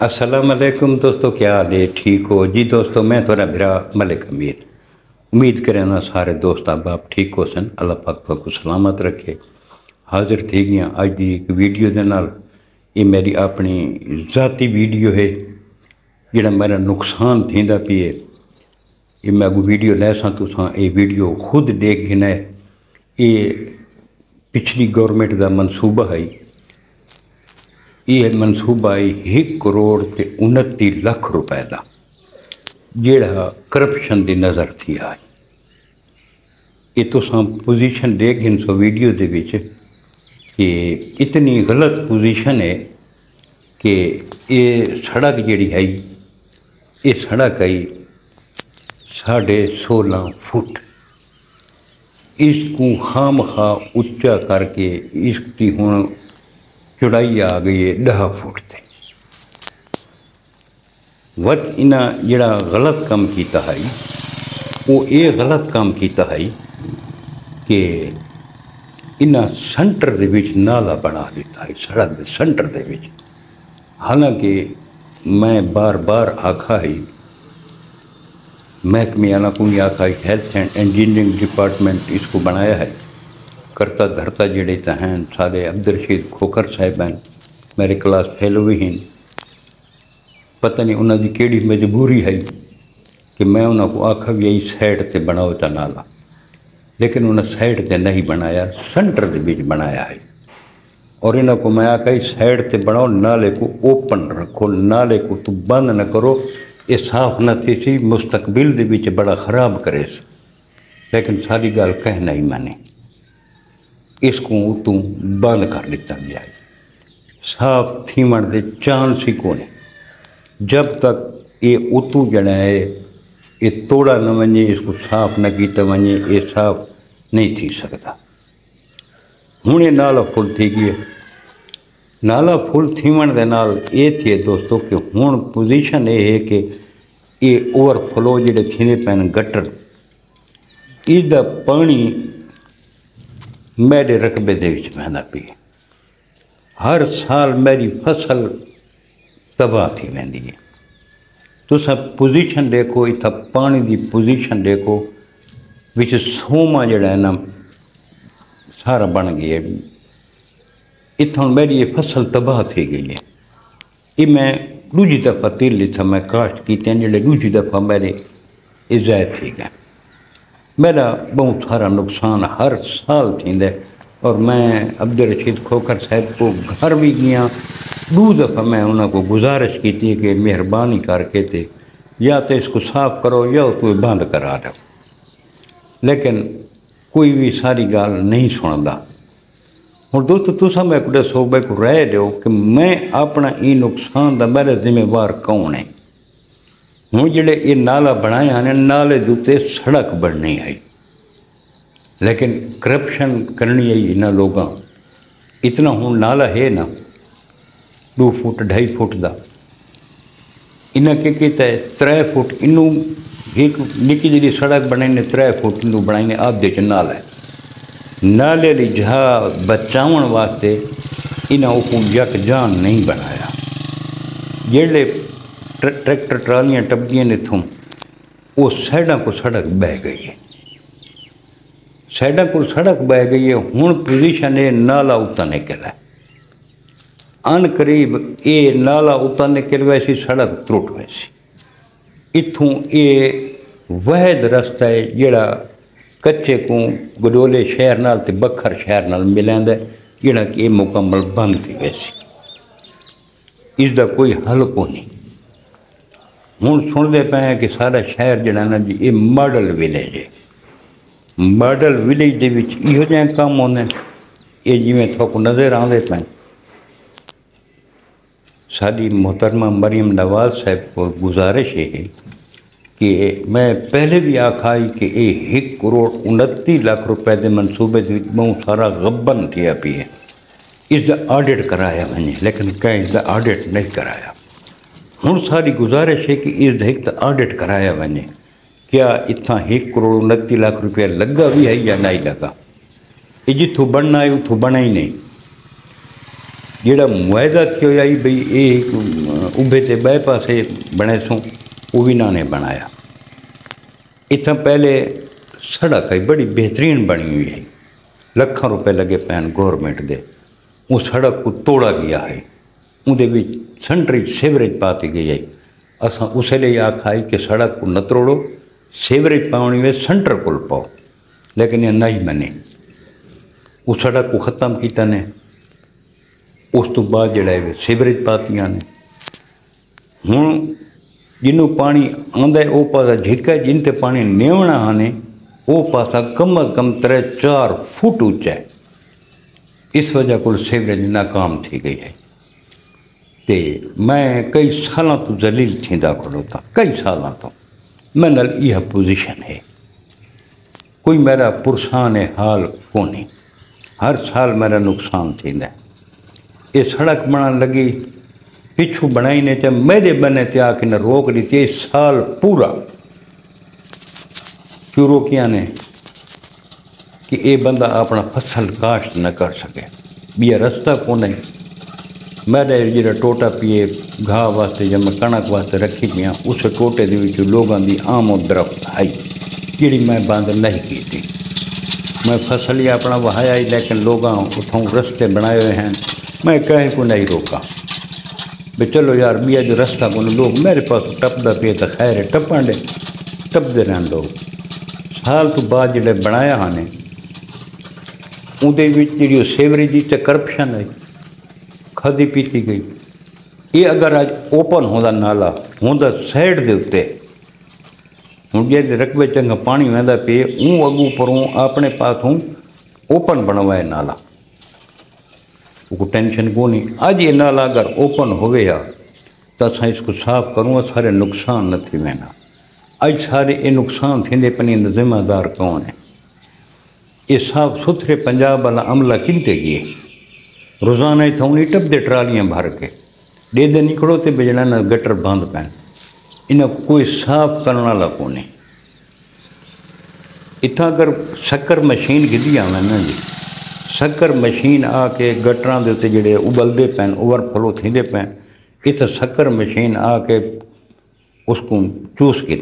अस्सलाम वालेकुम दोस्तों, क्या हाल है? ठीक हो जी दोस्तों? मैं थोड़ा भरा मलिक अमीर उम्मीद करें ना सारे दोस्त आप ठीक हो सन। अल्लाह पाक को सलामत रखे। हाजिर थी गया अज की एक वीडियो के नाल। ये मेरी अपनी ज़ाती वीडियो है जिहड़ा मेरा नुकसान थींदा पी है। ये मैं अगू वीडियो लैसा तुसां ये वीडियो खुद देख गिना है। ये पिछली गवर्नमेंट का मनसूबा है। ये मनसूबा है 1 करोड़ 29 लाख रुपए का, जिहड़ा करप्शन की नज़र थी आज। ये तुसां पोजीशन देख गिन सो वीडियो दे विच कि इतनी गलत पोजीशन है कि ये सड़क जिहड़ी है ये सड़क है 16.5 फुट। इसको खाम खा उच्चा करके इसकी हुण चौड़ाई आ गई है 10 फुट से। वत इन्हां जिहड़ा गलत काम कीता है वो ये गलत काम कीता है कि इन्हां सेंटर दे विच नाला बना दिता है, सड़क के सेंटर दे विच। हालांकि मैं बार बार आखा है, महकमे आला को आखा है, हेल्थ एंड इंजीनियरिंग डिपार्टमेंट इसको बनाया है। करता धरता जड़े तो हैं सारे अब्दुल रशीद खोखर साहब हैं, मेरे क्लास फेलो भी हैं। पता नहीं उन्होंने केड़ी मजबूरी है कि मैं उन्होंने को आखा भी यही साइड से बनाओ तो नाला, लेकिन उन्हें साइड से नहीं बनाया, सेंटर के बीच बनाया है। और इन्हों को मैं आखा साइड से बनाओ, नाले को ओपन रखो, नाले को तो बंद न करो। ये साफ न थी सी, मुस्तकबिल दे विच बड़ा खराब करे। लेकिन सारी गल कहना ही माने, इसको तू बंद कर दिता गया है। साफ थीमण के चांस ही कोने। जब तक ये उतू जड़ा है ये तोड़ा न वने, इसको साफ न किया वने, ये साफ नहीं थी सकता। हुणे नाला फुल थी गई। नाला फुल थीवण दे नाल ये थी दोस्तों कि हुण पोजीशन ये है कि ये ओवरफ्लो जिहड़े थींदे पैन गटर, इसका पानी मेरे रकबे दे विच बहंदा पिया। हर साल मेरी फसल तबाह थी वेंदी है। तुसां पोजीशन देखो, इत्थां पानी की पोजीशन देखो, विच सोमा जिहड़ा है ना सारा बन गया है। इत्थों मेरी ये फसल तबाह थी गई है। ये मैं दूजी दफ़ा तिल इत्थां मैं काश्त कीते जिहड़े दूजी दफ़ा मेरे ये ज़ाहिर थी गए। मेरा बहुत सारा नुकसान हर साल थींदा है। और मैं अब्दुल रशीद खोखर साहब को घर भी गया, 2 दफ़ा मैं उन्होंने गुजारिश की थी कि मेहरबानी करके ते या तो इसको साफ करो या तो बंद करा दो, लेकिन कोई भी सारी गाल नहीं सुनता। और दोस्तों तुसां मैं कुछ सोबे को रह दो कि मैं अपना ये नुकसान का मेरा जिम्मेवार कौन है। हूँ जिहड़े ये नाला बनाया ने, नाले दे उत्ते सड़क बननी है, लेकिन करप्शन करनी है इन्होंने लोगों। इतना हूँ नाला है ना 2 फुट 2.5 फुट का, इन्हें क्या किया है 3 फुट इनू एक निकी जी सड़क बनाई ने, 3 फुट इनू बनाई ने आधे च नाला है। नाले की जहा बचावन वास्ते इन्हें उसको यकजान नहीं बनाया। जेड़े ट्रैक्टर ट्रालियाँ टपदियाँ ने इतों वो साइडा को सड़क बह गई है, साइडा को सड़क बह गई है। हुण पोजीशन ये नाला उत्ता निकला है। अन करीब ये नाला उत्ता निकल वैसी सड़क त्रुट वैसी। इत्थों ये वहद रस्ता है जिहड़ा कच्चे को गडोले शहर नाल ते बखर शहर नाल मिलैंदा, जिहड़ा कि मुकम्मल बंद थी वैसी। इसका कोई हल को नहीं। हुण सुनते पे हैं कि सारा शहर जिहड़ा ना जी ये मॉडल विलेज है। मॉडल विलेज दे विच इहो जिहा काम होंदे ये जिवें थोक नज़र आउंदे पे। साडी मोहतरमा मरियम नवाज साहब को गुजारिश है कि मैं पहले भी आखा कि ये 1 करोड़ 29 लाख रुपए के मनसूबे बहुत सारा गबन थिया पी है। इसका ऑडिट कराया वने, लेकिन कहीं इसका ऑडिट नहीं कराया। हुण सारी गुजारिश है कि इसका एक ऑडिट कराया वने। क्या इतना 1 करोड़ 29 लाख रुपया लगा भी है या नहीं लगा? ये जितों बनना है उतों बना ही नहीं। जोड़ा मुआयदा किया भाई ये ابے تے بے پاسے بنے سوں وہ بھی انہوں نے بنایا. اتنا پہلے سڑک ہے بڑی بہترین بنی ہوئی ہے, لکھاں روپے لگے پین گورنمنٹ دے. وہ سڑک کو توڑا گیا ہے, اندر سنٹری سیوریج پاتی گئی ہے. اساں اسے لیے آکھائی کہ سڑک کو نہ توڑو, سیوریج پاؤنی میں سنٹر کو پاؤ, لیکن یہ نہیں منے. اس سڑک کو ختم کیتا نے. اس تو بعد جڑا ہے سیوریج پاتیاں نے. ہوں جنوں پانی آندا ہے وہ پاسا جھکا ہے, جن تے پانی نیونا آنے وہ پاسا کم از کم 3-4 فٹ اونچا ہے. اس وجہ کو سیوریج ناکام تھی گئی ہے. تے میں کئی سالاں تو ذلیل تھیندا کھڑو تھا, کئی سالاں تو میں نال یہ پوزیشن ہے. کوئی میرا پرسان حال کونی, ہر سال میرا نقصان تھیندا ہے. یہ سڑک بنان لگی پچھو بنائی نے تے میرے بنے تے آ کے نہ روک دیتی. اس سال پورا کیوں روکیا نے کہ یہ بندہ اپنا فصل کاشت نہ کر سکے. بھی رستہ کو نہیں. میرے جڑا ٹوٹا پیے گھاہ واسطے جب میں کنک واسطے رکھی پیا, اس ٹوٹے دے وچ لوگاں دی آمد درفت آئی جڑی میں بند نہیں کی تھی. میں فصل ہی اپنا وہایا ہی, لیکن لوگاں اتھوں رستے بنائے ہوئے ہیں. میں کہیں کو نہیں روکا بھی چلو یار بیا جو رستہ کو لوگ میرے پاس ٹپدا پے تو خیر ہے, ٹپن ڈے ٹپتے رہن لوگ. سال تو بعد جڑے بنایا ہاں نے اندر جی سیوریج تے کرپشن ہے, کھدی پیتی گئی. یہ اگر اج اوپن ہوندا نالا ہوندا سائڈ دے اتنے, ہوں جی رقبے چنگا پانی وہدا پے اوں اگوں پروں اپنے پاسوں اوپن بنوائے نالا, وہ ٹینشن کو نہیں. اج یہ نالا اگر اوپن ہوئے ہا تو اصل اس کو صاف کروں, سارے نقصان نہ تھی وینا. اج سارے یہ نقصان تھے پنی ذمہ دار کون ہے؟ یہ صاف ستھرے پنجاب والا عملہ کنتے کیے. روزانہ اتوں نہیں ٹپتے ٹرالیاں بھر کے ڈے دے نکڑو تے بجنا نہ گٹر بند پین. انہیں کوئی صاف کرنے والا کون ہے. اتنا اگر شکر مشین گدی آ نا جی, شکر مشین آ کے گٹراں دے تے جڑے ابلدے پین اوور فلو تھیندے پین, اتنا شکر مشین آ کے اس کو چوس کے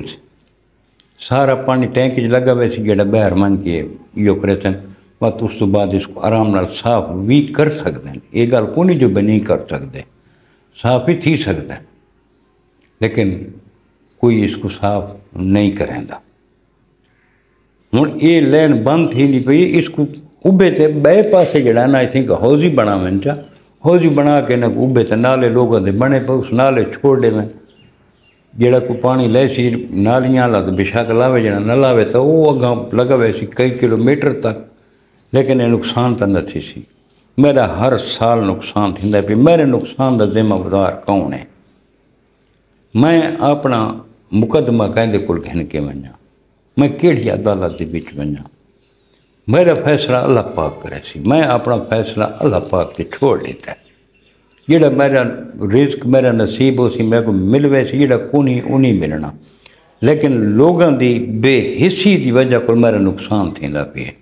سارا پانی ٹینک لگا ہوئے سی جڑا باہر من کے یہ کرے سن. بات اس تو بعد اس کو آرام نال صاف بھی کر سکتے ہیں. یہ گل کو نہیں جو بھی نہیں کر سکتے, صاف ہی تھی سکتا ہے, لیکن کوئی اس کو صاف نہیں کریں دا. ہوں یہ لین بند تھی نہیں پئی. اس کو ابے تے بے پاسے جڑا نا آئی تھنک حوض ہی بنا میں چا, حوض ہی بنا کے نہ ابے تے نالے لوگوں دے بنے پے, اس نالے چھوڑ دے میں جڑا کو پانی لے سی نالیاں لا تو بشک لاوے, جڑا نہ لاوے تو وہ اگاں لگا ہوئے سی کئی کلومیٹر تک, لیکن یہ نقصان تو نہ تھی سی. میرا ہر سال نقصان تھیندا پیا. میرے نقصان دا ذمہ دار کون ہے؟ میں اپنا مقدمہ کہندے کول گھن کے ونجا, میں کیڑی عدالت دے وچ ونجا؟ میرا فیصلہ اللہ پاک کرے سی. میں اپنا فیصلہ اللہ پاک تے چھوڑ دیتا ہے. جڑا میرا رزق میرا نصیب ہو سی میرے کو ملوے سی, جڑا کونی انہیں ملنا. لیکن لوگاں دی بے حسی دی وجہ کو میرا نقصان تھیندا پیا,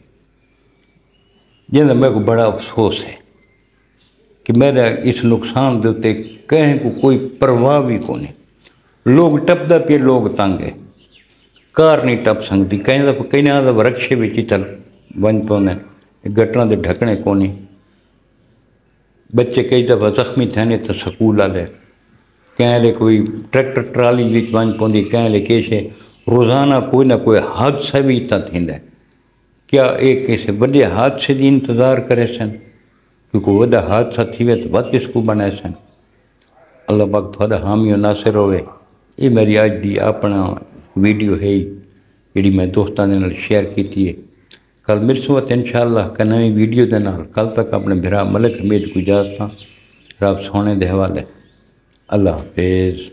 جنہیں میرے کو بڑا افسوس ہے کہ میرا اس نقصان دے تے کہیں کو کوئی پرواہ بھی کو نہیں. لوگ ٹپدا پہ لوگ تنگ ہے, کار نہیں ٹپ سکتی. کہیں نہ رکشے بھی چل ون پوندے, گٹراں دے ڈھکنے کو نہیں. بچے کئی دفعہ زخمی تھے تو سکول والے, کہیں لے کوئی ٹریکٹر ٹرالی وچ ون پوندی, کہیں لے کیسے روزانہ کوئی نہ کوئی حادثہ بھی اتنا تھیندا ہے. کیا ایک کسی وڈے حادثے دی انتظار کرے سن, کیونکہ وڈا حادثہ تھی وے تو وقت اس کو بنائے سن. اللہ پاک تھوڑا حامی و ناصر ہوئے. یہ میری اج دی اپنا ویڈیو ہے جڑی میں دوستاں دے نال شیئر کیتی ہے. کل ملسوں انشاءاللہ کہ نئی ویڈیو دے نال. کل تک اپنے بھرا ملک حمید کو اجازت رب سونے دے حوالے. اللہ حافظ.